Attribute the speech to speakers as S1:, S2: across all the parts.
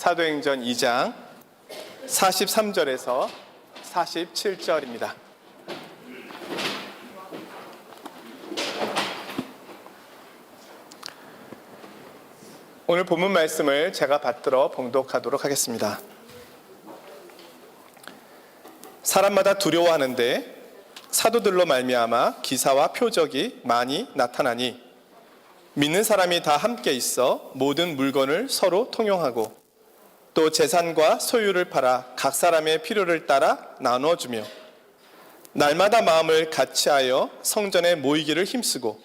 S1: 사도행전 2장 43절에서 47절입니다. 오늘 본문 말씀을 제가 받들어 봉독하도록 하겠습니다. 사람마다 두려워하는데 사도들로 말미암아 기사와 표적이 많이 나타나니 믿는 사람이 다 함께 있어 모든 물건을 서로 통용하고 또 재산과 소유를 팔아 각 사람의 필요를 따라 나눠주며 날마다 마음을 같이하여 성전에 모이기를 힘쓰고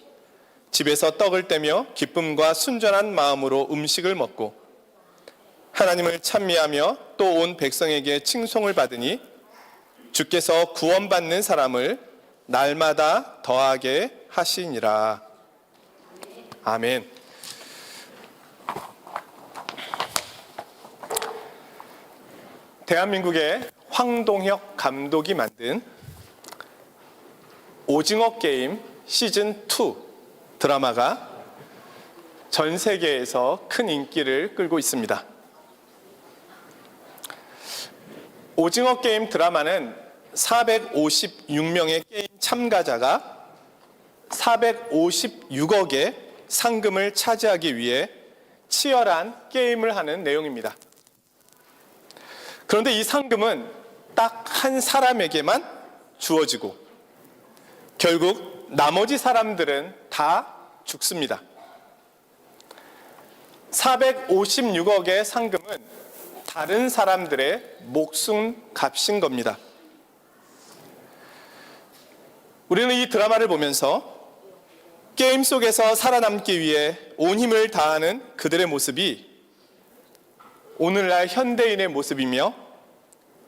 S1: 집에서 떡을 떼며 기쁨과 순전한 마음으로 음식을 먹고 하나님을 찬미하며 또 온 백성에게 칭송을 받으니 주께서 구원받는 사람을 날마다 더하게 하시니라. 아멘. 대한민국의 황동혁 감독이 만든 오징어 게임 시즌2 드라마가 전 세계에서 큰 인기를 끌고 있습니다. 오징어 게임 드라마는 456명의 게임 참가자가 456억의 상금을 차지하기 위해 치열한 게임을 하는 내용입니다. 그런데 이 상금은 딱 한 사람에게만 주어지고 결국 나머지 사람들은 다 죽습니다. 456억의 상금은 다른 사람들의 목숨 값인 겁니다. 우리는 이 드라마를 보면서 게임 속에서 살아남기 위해 온 힘을 다하는 그들의 모습이 오늘날 현대인의 모습이며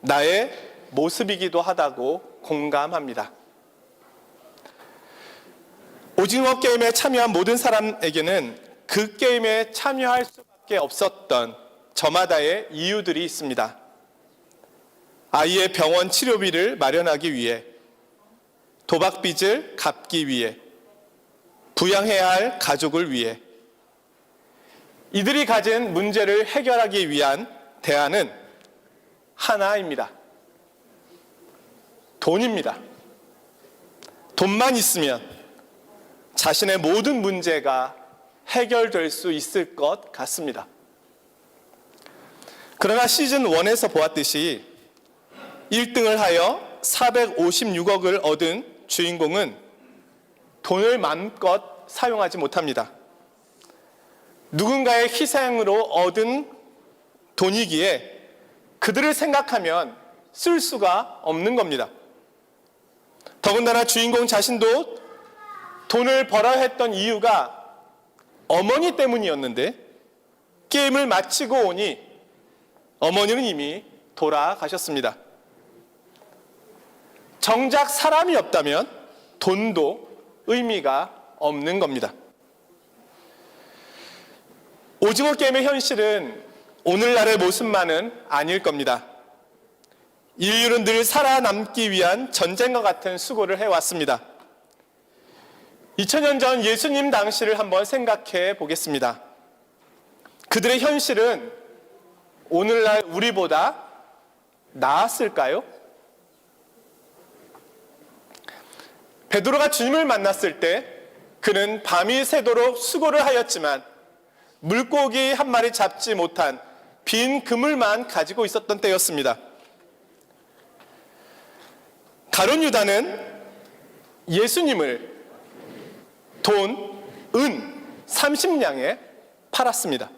S1: 나의 모습이기도 하다고 공감합니다. 오징어 게임에 참여한 모든 사람에게는 그 게임에 참여할 수밖에 없었던 저마다의 이유들이 있습니다. 아이의 병원 치료비를 마련하기 위해, 도박빚을 갚기 위해, 부양해야 할 가족을 위해, 이들이 가진 문제를 해결하기 위한 대안은 하나입니다. 돈입니다. 돈만 있으면 자신의 모든 문제가 해결될 수 있을 것 같습니다. 그러나 시즌 1에서 보았듯이 1등을 하여 456억을 얻은 주인공은 돈을 마음껏 사용하지 못합니다. 누군가의 희생으로 얻은 돈이기에 그들을 생각하면 쓸 수가 없는 겁니다. 더군다나 주인공 자신도 돈을 벌어야 했던 이유가 어머니 때문이었는데 게임을 마치고 오니 어머니는 이미 돌아가셨습니다. 정작 사람이 없다면 돈도 의미가 없는 겁니다. 오징어 게임의 현실은 오늘날의 모습만은 아닐 겁니다. 인류는 늘 살아남기 위한 전쟁과 같은 수고를 해왔습니다. 2000년 전 예수님 당시를 한번 생각해 보겠습니다. 그들의 현실은 오늘날 우리보다 나았을까요? 베드로가 주님을 만났을 때 그는 밤이 새도록 수고를 하였지만 물고기 한 마리 잡지 못한 빈 그물만 가지고 있었던 때였습니다. 가룟 유다는 예수님을 돈, 은 30냥에 팔았습니다.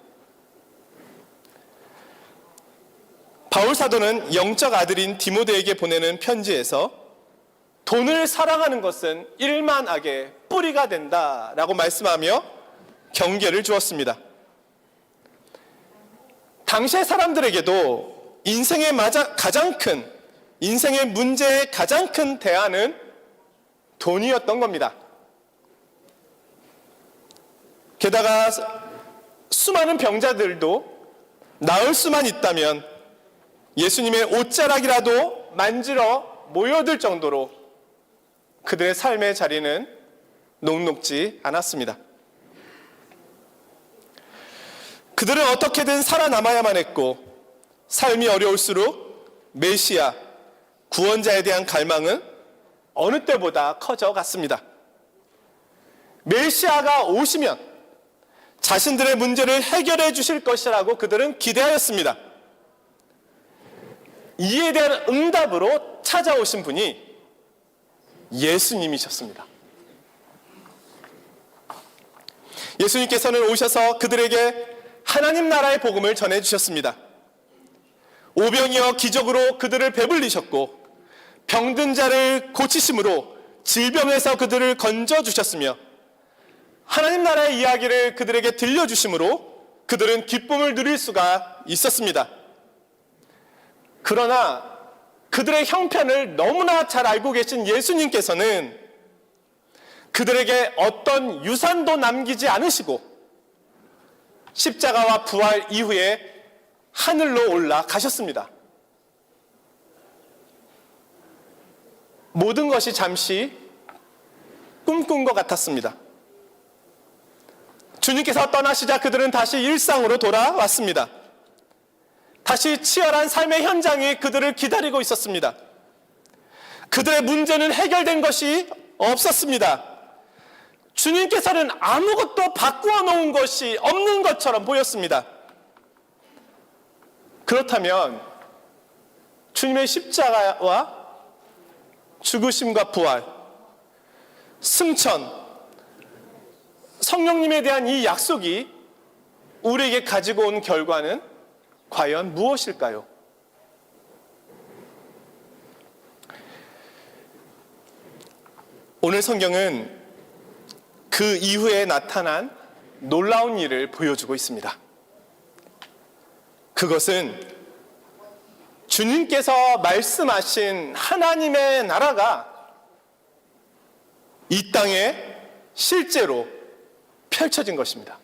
S1: 바울 사도는 영적 아들인 디모데에게 보내는 편지에서 돈을 사랑하는 것은 일만악의 뿌리가 된다라고 말씀하며 경계를 주었습니다. 당시의 사람들에게도 인생의 문제의 가장 큰 대안은 돈이었던 겁니다. 게다가 수많은 병자들도 나을 수만 있다면 예수님의 옷자락이라도 만지러 모여들 정도로 그들의 삶의 자리는 녹록지 않았습니다. 그들은 어떻게든 살아남아야만 했고 삶이 어려울수록 메시아, 구원자에 대한 갈망은 어느 때보다 커져갔습니다. 메시아가 오시면 자신들의 문제를 해결해 주실 것이라고 그들은 기대하였습니다. 이에 대한 응답으로 찾아오신 분이 예수님이셨습니다. 예수님께서는 오셔서 그들에게 하나님 나라의 복음을 전해주셨습니다. 오병이어 기적으로 그들을 배불리셨고 병든 자를 고치심으로 질병에서 그들을 건져주셨으며 하나님 나라의 이야기를 그들에게 들려주심으로 그들은 기쁨을 누릴 수가 있었습니다. 그러나 그들의 형편을 너무나 잘 알고 계신 예수님께서는 그들에게 어떤 유산도 남기지 않으시고 십자가와 부활 이후에 하늘로 올라가셨습니다. 모든 것이 잠시 꿈꾼 것 같았습니다. 주님께서 떠나시자 그들은 다시 일상으로 돌아왔습니다. 다시 치열한 삶의 현장이 그들을 기다리고 있었습니다. 그들의 문제는 해결된 것이 없었습니다. 주님께서는 아무것도 바꾸어 놓은 것이 없는 것처럼 보였습니다. 그렇다면 주님의 십자가와 죽으심과 부활, 승천, 성령님에 대한 이 약속이 우리에게 가지고 온 결과는 과연 무엇일까요? 오늘 성경은 그 이후에 나타난 놀라운 일을 보여주고 있습니다. 그것은 주님께서 말씀하신 하나님의 나라가 이 땅에 실제로 펼쳐진 것입니다.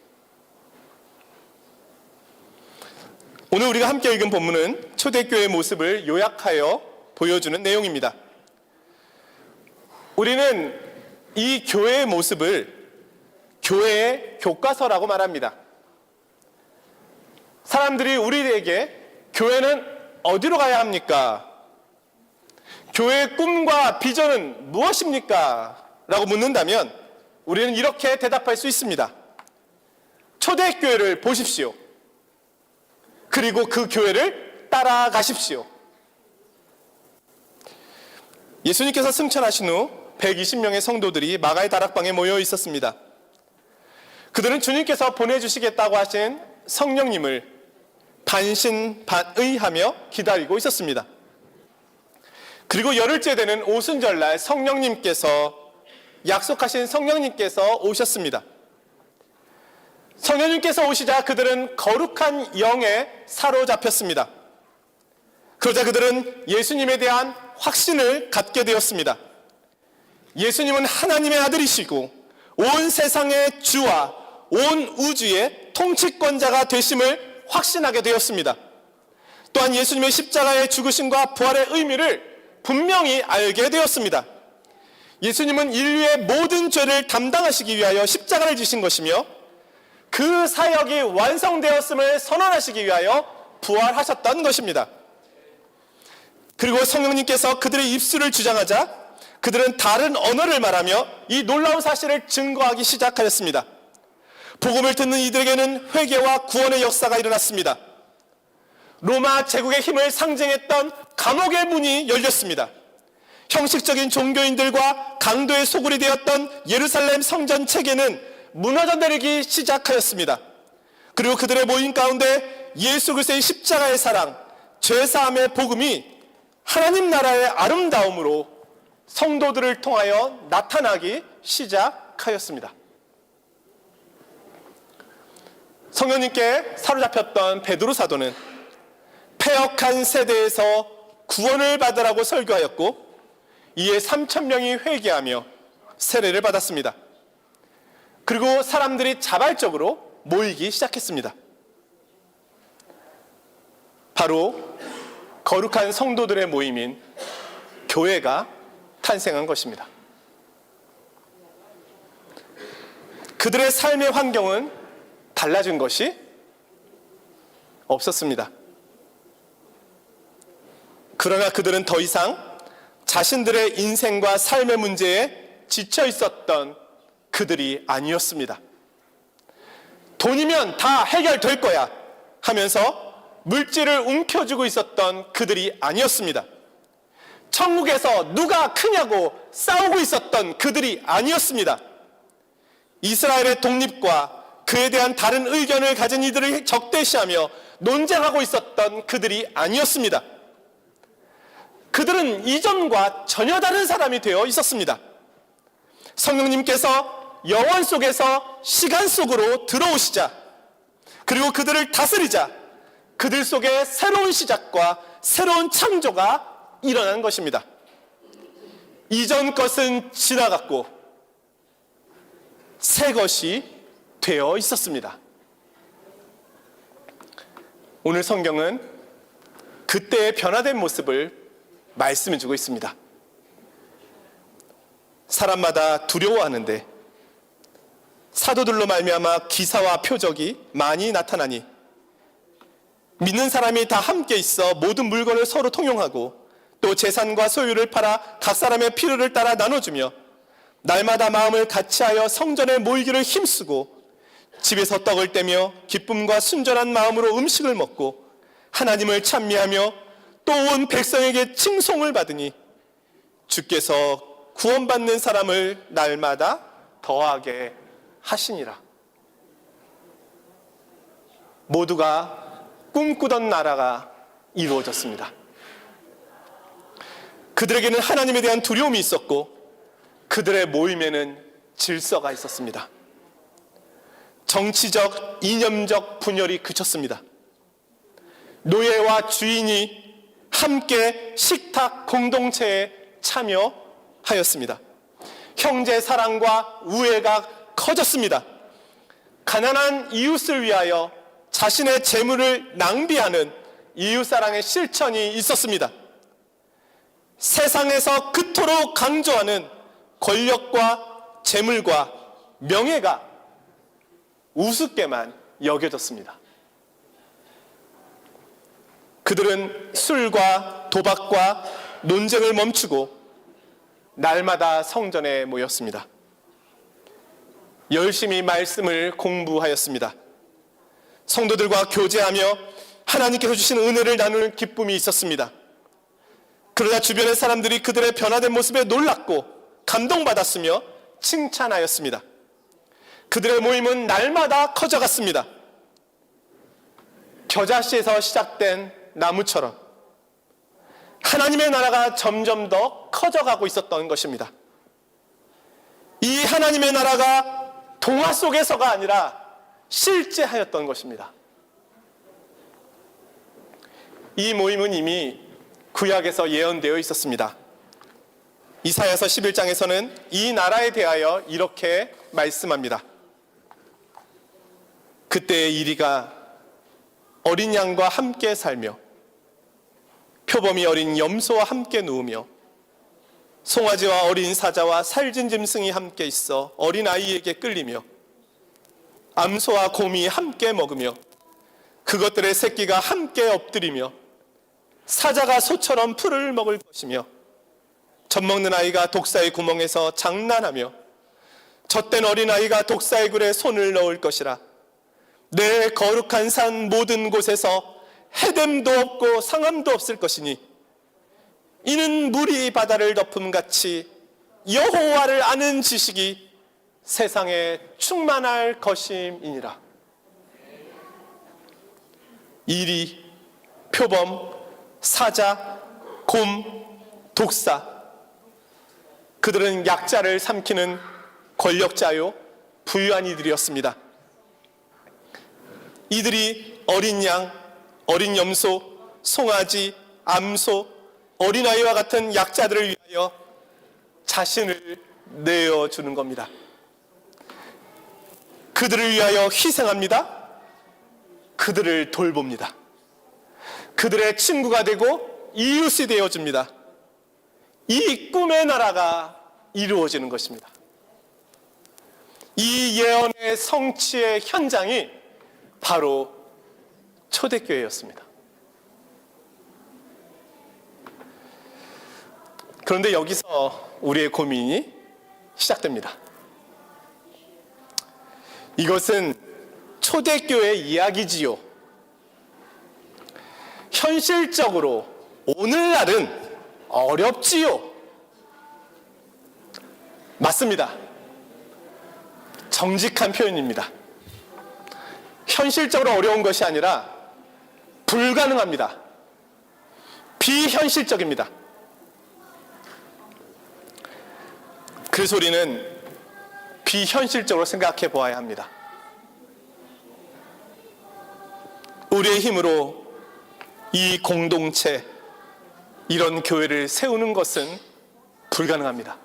S1: 오늘 우리가 함께 읽은 본문은 초대교회의 모습을 요약하여 보여주는 내용입니다. 우리는 이 교회의 모습을 교회의 교과서라고 말합니다. 사람들이 우리에게 교회는 어디로 가야 합니까? 교회의 꿈과 비전은 무엇입니까? 라고 묻는다면 우리는 이렇게 대답할 수 있습니다. 초대교회를 보십시오. 그리고 그 교회를 따라가십시오. 예수님께서 승천하신 후 120명의 성도들이 마가의 다락방에 모여 있었습니다. 그들은 주님께서 보내주시겠다고 하신 성령님을 반신반의하며 기다리고 있었습니다. 그리고 열흘째 되는 오순절날 약속하신 성령님께서 오셨습니다. 성령님께서 오시자 그들은 거룩한 영에 사로잡혔습니다. 그러자 그들은 예수님에 대한 확신을 갖게 되었습니다. 예수님은 하나님의 아들이시고 온 세상의 주와 온 우주의 통치권자가 되심을 확신하게 되었습니다. 또한 예수님의 십자가의 죽으심과 부활의 의미를 분명히 알게 되었습니다. 예수님은 인류의 모든 죄를 담당하시기 위하여 십자가를 지신 것이며 그 사역이 완성되었음을 선언하시기 위하여 부활하셨던 것입니다. 그리고 성령님께서 그들의 입술을 주장하자 그들은 다른 언어를 말하며 이 놀라운 사실을 증거하기 시작하였습니다. 복음을 듣는 이들에게는 회개와 구원의 역사가 일어났습니다. 로마 제국의 힘을 상징했던 감옥의 문이 열렸습니다. 형식적인 종교인들과 강도의 소굴이 되었던 예루살렘 성전 체계는 무너져 내리기 시작하였습니다. 그리고 그들의 모임 가운데 예수 그리스도의 십자가의 사랑, 죄사함의 복음이 하나님 나라의 아름다움으로 성도들을 통하여 나타나기 시작하였습니다. 성령님께 사로잡혔던 베드로 사도는 패역한 세대에서 구원을 받으라고 설교하였고 이에 3,000명이 회개하며 세례를 받았습니다. 그리고 사람들이 자발적으로 모이기 시작했습니다. 바로 거룩한 성도들의 모임인 교회가 탄생한 것입니다. 그들의 삶의 환경은 달라진 것이 없었습니다. 그러나 그들은 더 이상 자신들의 인생과 삶의 문제에 지쳐 있었던 그들이 아니었습니다. 돈이면 다 해결될 거야 하면서 물질을 움켜쥐고 있었던 그들이 아니었습니다. 천국에서 누가 크냐고 싸우고 있었던 그들이 아니었습니다. 이스라엘의 독립과 그에 대한 다른 의견을 가진 이들을 적대시하며 논쟁하고 있었던 그들이 아니었습니다. 그들은 이전과 전혀 다른 사람이 되어 있었습니다. 성령님께서 영원 속에서 시간 속으로 들어오시자, 그리고 그들을 다스리자, 그들 속에 새로운 시작과 새로운 창조가 일어난 것입니다. 이전 것은 지나갔고 새 것이 되어 있었습니다. 오늘 성경은 그때의 변화된 모습을 말씀해 주고 있습니다. 사람마다 두려워하는데 사도들로 말미암아 기사와 표적이 많이 나타나니 믿는 사람이 다 함께 있어 모든 물건을 서로 통용하고 또 재산과 소유를 팔아 각 사람의 필요를 따라 나눠주며 날마다 마음을 같이하여 성전에 모이기를 힘쓰고 집에서 떡을 떼며 기쁨과 순전한 마음으로 음식을 먹고 하나님을 찬미하며 또 온 백성에게 칭송을 받으니 주께서 구원받는 사람을 날마다 더하게 하시니라. 모두가 꿈꾸던 나라가 이루어졌습니다. 그들에게는 하나님에 대한 두려움이 있었고 그들의 모임에는 질서가 있었습니다. 정치적, 이념적 분열이 그쳤습니다. 노예와 주인이 함께 식탁 공동체에 참여하였습니다. 형제 사랑과 우애가 커졌습니다. 가난한 이웃을 위하여 자신의 재물을 낭비하는 이웃사랑의 실천이 있었습니다. 세상에서 그토록 강조하는 권력과 재물과 명예가 우습게만 여겨졌습니다. 그들은 술과 도박과 논쟁을 멈추고 날마다 성전에 모였습니다. 열심히 말씀을 공부하였습니다. 성도들과 교제하며 하나님께서 주신 은혜를 나눌 기쁨이 있었습니다. 그러나 주변의 사람들이 그들의 변화된 모습에 놀랐고 감동받았으며 칭찬하였습니다. 그들의 모임은 날마다 커져갔습니다. 겨자씨에서 시작된 나무처럼 하나님의 나라가 점점 더 커져가고 있었던 것입니다. 이 하나님의 나라가 동화 속에서가 아니라 실제하였던 것입니다. 이 모임은 이미 구약에서 예언되어 있었습니다. 이사야서 11장에서는 이 나라에 대하여 이렇게 말씀합니다. 그때의 이리가 어린 양과 함께 살며 표범이 어린 염소와 함께 누우며 송아지와 어린 사자와 살진 짐승이 함께 있어 어린 아이에게 끌리며 암소와 곰이 함께 먹으며 그것들의 새끼가 함께 엎드리며 사자가 소처럼 풀을 먹을 것이며 젖먹는 아이가 독사의 구멍에서 장난하며 젖된 어린 아이가 독사의 굴에 손을 넣을 것이라. 내 거룩한 산 모든 곳에서 해됨도 없고 상함도 없을 것이니 이는 물이 바다를 덮음같이 여호와를 아는 지식이 세상에 충만할 것임이니라. 이리, 표범, 사자, 곰, 독사, 그들은 약자를 삼키는 권력자요 부유한 이들이었습니다. 이들이 어린 양, 어린 염소, 송아지, 암소, 어린아이와 같은 약자들을 위하여 자신을 내어주는 겁니다. 그들을 위하여 희생합니다. 그들을 돌봅니다. 그들의 친구가 되고 이웃이 되어줍니다. 이 꿈의 나라가 이루어지는 것입니다. 이 예언의 성취의 현장이 바로 초대교회였습니다. 그런데 여기서 우리의 고민이 시작됩니다. 이것은 초대교회 이야기지요. 현실적으로 오늘날은 어렵지요. 맞습니다. 정직한 표현입니다. 현실적으로 어려운 것이 아니라 불가능합니다. 비현실적입니다. 그래서 우리는 비현실적으로 생각해 보아야 합니다. 우리의 힘으로 이 공동체, 이런 교회를 세우는 것은 불가능합니다.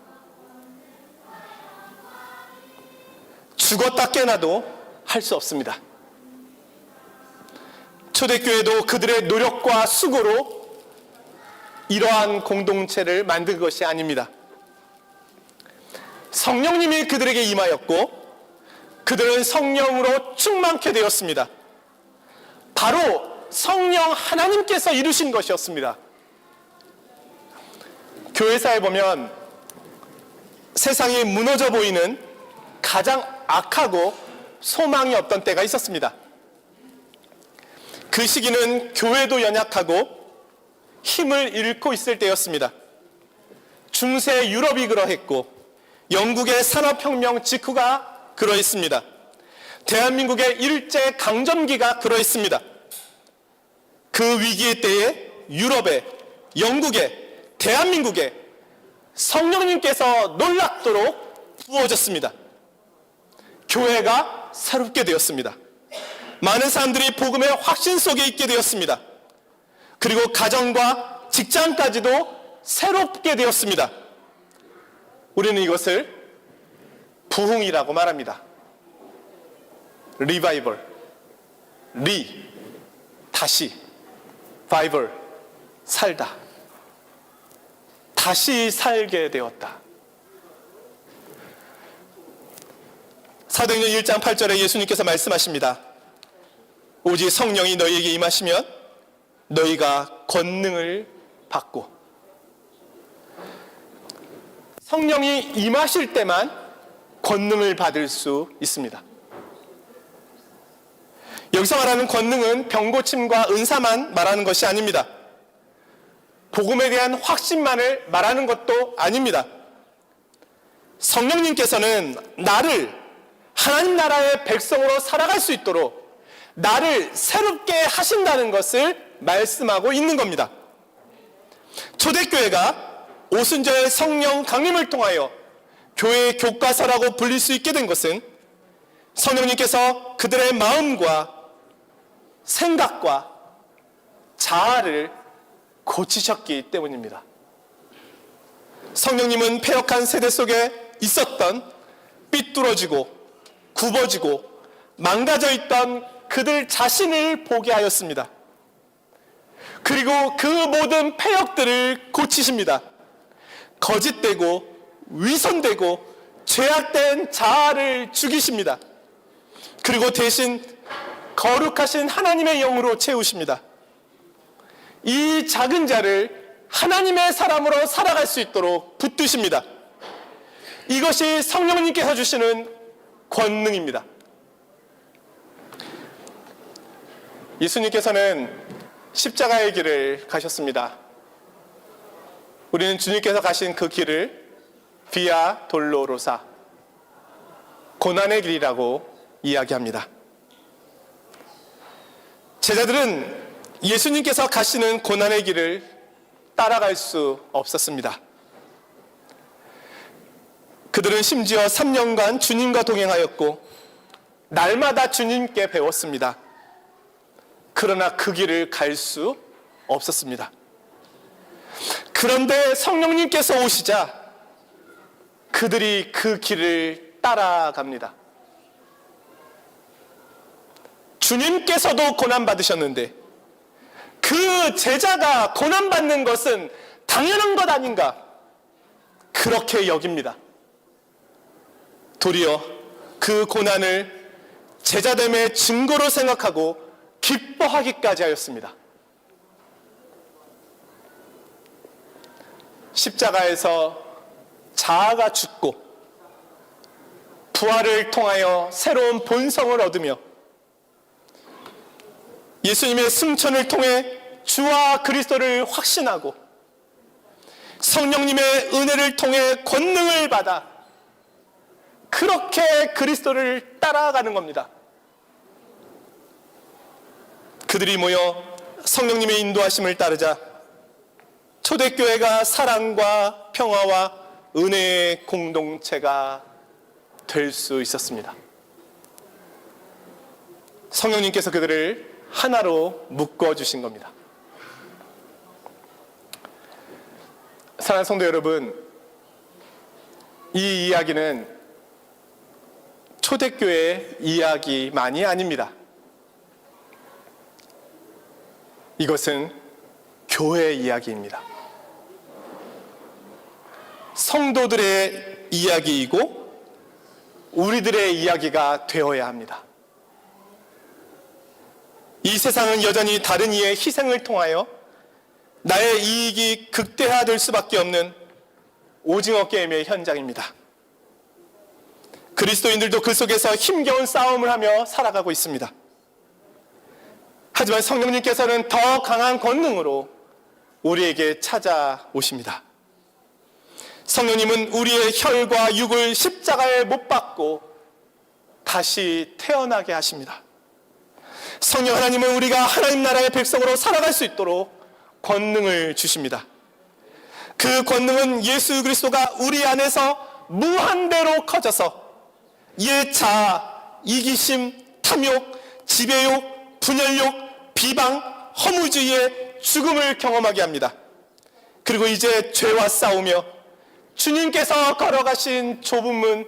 S1: 죽었다 깨어나도 할 수 없습니다. 초대교회도 그들의 노력과 수고로 이러한 공동체를 만든 것이 아닙니다. 성령님이 그들에게 임하였고 그들은 성령으로 충만케 되었습니다. 바로 성령 하나님께서 이루신 것이었습니다. 교회사에 보면 세상이 무너져 보이는 가장 악하고 소망이 없던 때가 있었습니다. 그 시기는 교회도 연약하고 힘을 잃고 있을 때였습니다. 중세 유럽이 그러했고 영국의 산업혁명 직후가 그러했습니다. 대한민국의 일제 강점기가 그러했습니다. 그 위기의 때에 유럽에, 영국에, 대한민국에 성령님께서 놀랍도록 부어졌습니다. 교회가 새롭게 되었습니다. 많은 사람들이 복음의 확신 속에 있게 되었습니다. 그리고 가정과 직장까지도 새롭게 되었습니다. 우리는 이것을 부흥이라고 말합니다. 리바이벌, 다시, 바이벌, 살다. 다시 살게 되었다. 사도행전 1장 8절에 예수님께서 말씀하십니다. 오직 성령이 너희에게 임하시면 너희가 권능을 받고, 성령이 임하실 때만 권능을 받을 수 있습니다. 여기서 말하는 권능은 병고침과 은사만 말하는 것이 아닙니다. 복음에 대한 확신만을 말하는 것도 아닙니다. 성령님께서는 나를 하나님 나라의 백성으로 살아갈 수 있도록 나를 새롭게 하신다는 것을 말씀하고 있는 겁니다. 초대교회가 오순절 성령 강림을 통하여 교회의 교과서라고 불릴 수 있게 된 것은 성령님께서 그들의 마음과 생각과 자아를 고치셨기 때문입니다. 성령님은 패역한 세대 속에 있었던 삐뚤어지고 굽어지고 망가져 있던 그들 자신을 보게 하였습니다. 그리고 그 모든 패역들을 고치십니다. 거짓되고 위선되고 죄악된 자아를 죽이십니다. 그리고 대신 거룩하신 하나님의 영으로 채우십니다. 이 작은 자를 하나님의 사람으로 살아갈 수 있도록 붙드십니다. 이것이 성령님께서 주시는 권능입니다. 예수님께서는 십자가의 길을 가셨습니다. 우리는 주님께서 가신 그 길을 비아 돌로로사, 고난의 길이라고 이야기합니다. 제자들은 예수님께서 가시는 고난의 길을 따라갈 수 없었습니다. 그들은 심지어 3년간 주님과 동행하였고 날마다 주님께 배웠습니다. 그러나 그 길을 갈 수 없었습니다. 그런데 성령님께서 오시자 그들이 그 길을 따라갑니다. 주님께서도 고난받으셨는데 그 제자가 고난받는 것은 당연한 것 아닌가, 그렇게 여깁니다. 도리어 그 고난을 제자됨의 증거로 생각하고 기뻐하기까지 하였습니다. 십자가에서 자아가 죽고 부활을 통하여 새로운 본성을 얻으며 예수님의 승천을 통해 주와 그리스도를 확신하고 성령님의 은혜를 통해 권능을 받아 그렇게 그리스도를 따라가는 겁니다. 그들이 모여 성령님의 인도하심을 따르자 초대교회가 사랑과 평화와 은혜의 공동체가 될 수 있었습니다. 성령님께서 그들을 하나로 묶어주신 겁니다. 사랑하는 성도 여러분, 이 이야기는 초대교회 이야기만이 아닙니다. 이것은 교회 이야기입니다. 성도들의 이야기이고 우리들의 이야기가 되어야 합니다. 이 세상은 여전히 다른 이의 희생을 통하여 나의 이익이 극대화될 수밖에 없는 오징어 게임의 현장입니다. 그리스도인들도 그 속에서 힘겨운 싸움을 하며 살아가고 있습니다. 하지만 성령님께서는 더 강한 권능으로 우리에게 찾아오십니다. 성령님은 우리의 혈과 육을 십자가에 못 박고 다시 태어나게 하십니다. 성령 하나님은 우리가 하나님 나라의 백성으로 살아갈 수 있도록 권능을 주십니다. 그 권능은 예수 그리스도가 우리 안에서 무한대로 커져서 옛 자아, 이기심, 탐욕, 지배욕, 분열욕, 비방, 허무주의의 죽음을 경험하게 합니다. 그리고 이제 죄와 싸우며 주님께서 걸어가신 좁은 문,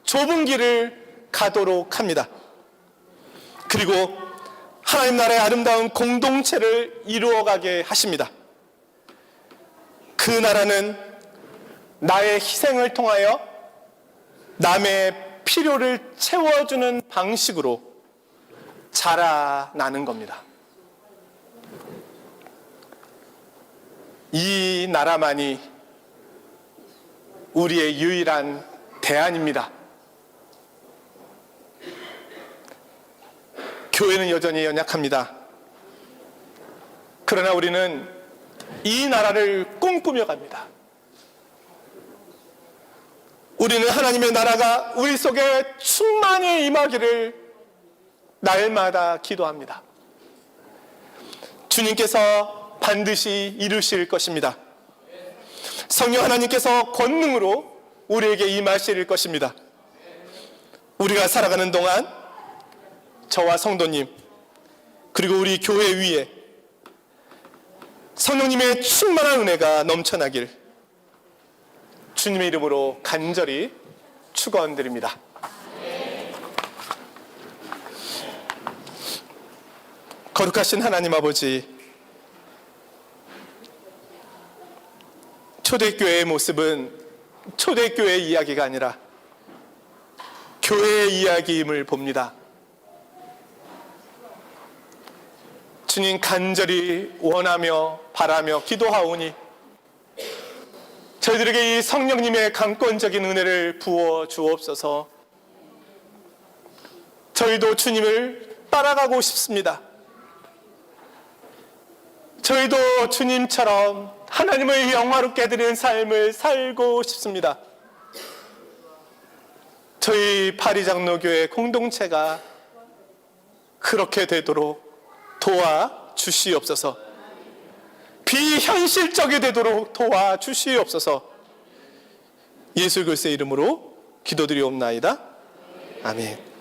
S1: 좁은 길을 가도록 합니다. 그리고 하나님 나라의 아름다운 공동체를 이루어가게 하십니다. 그 나라는 나의 희생을 통하여 남의 필요를 채워주는 방식으로 자라나는 겁니다. 이 나라만이 우리의 유일한 대안입니다. 교회는 여전히 연약합니다. 그러나 우리는 이 나라를 꿈꾸며 갑니다. 우리는 하나님의 나라가 우리 속에 충만히 임하기를 날마다 기도합니다. 주님께서 반드시 이루실 것입니다. 성령 하나님께서 권능으로 우리에게 임하실 것입니다. 우리가 살아가는 동안 저와 성도님 그리고 우리 교회 위에 성령님의 충만한 은혜가 넘쳐나길 주님의 이름으로 간절히 축원드립니다. 거룩하신 하나님 아버지, 초대교회의 모습은 초대교회의 이야기가 아니라 교회의 이야기임을 봅니다. 주님, 간절히 원하며 바라며 기도하오니 저희들에게 이 성령님의 강권적인 은혜를 부어 주옵소서. 저희도 주님을 따라가고 싶습니다. 저희도 주님처럼 하나님을 영화롭게 드리는 삶을 살고 싶습니다. 저희 파리장로교회 공동체가 그렇게 되도록 도와주시옵소서. 비현실적이 되도록 도와주시옵소서. 예수 그리스도의 이름으로 기도드리옵나이다. 아멘.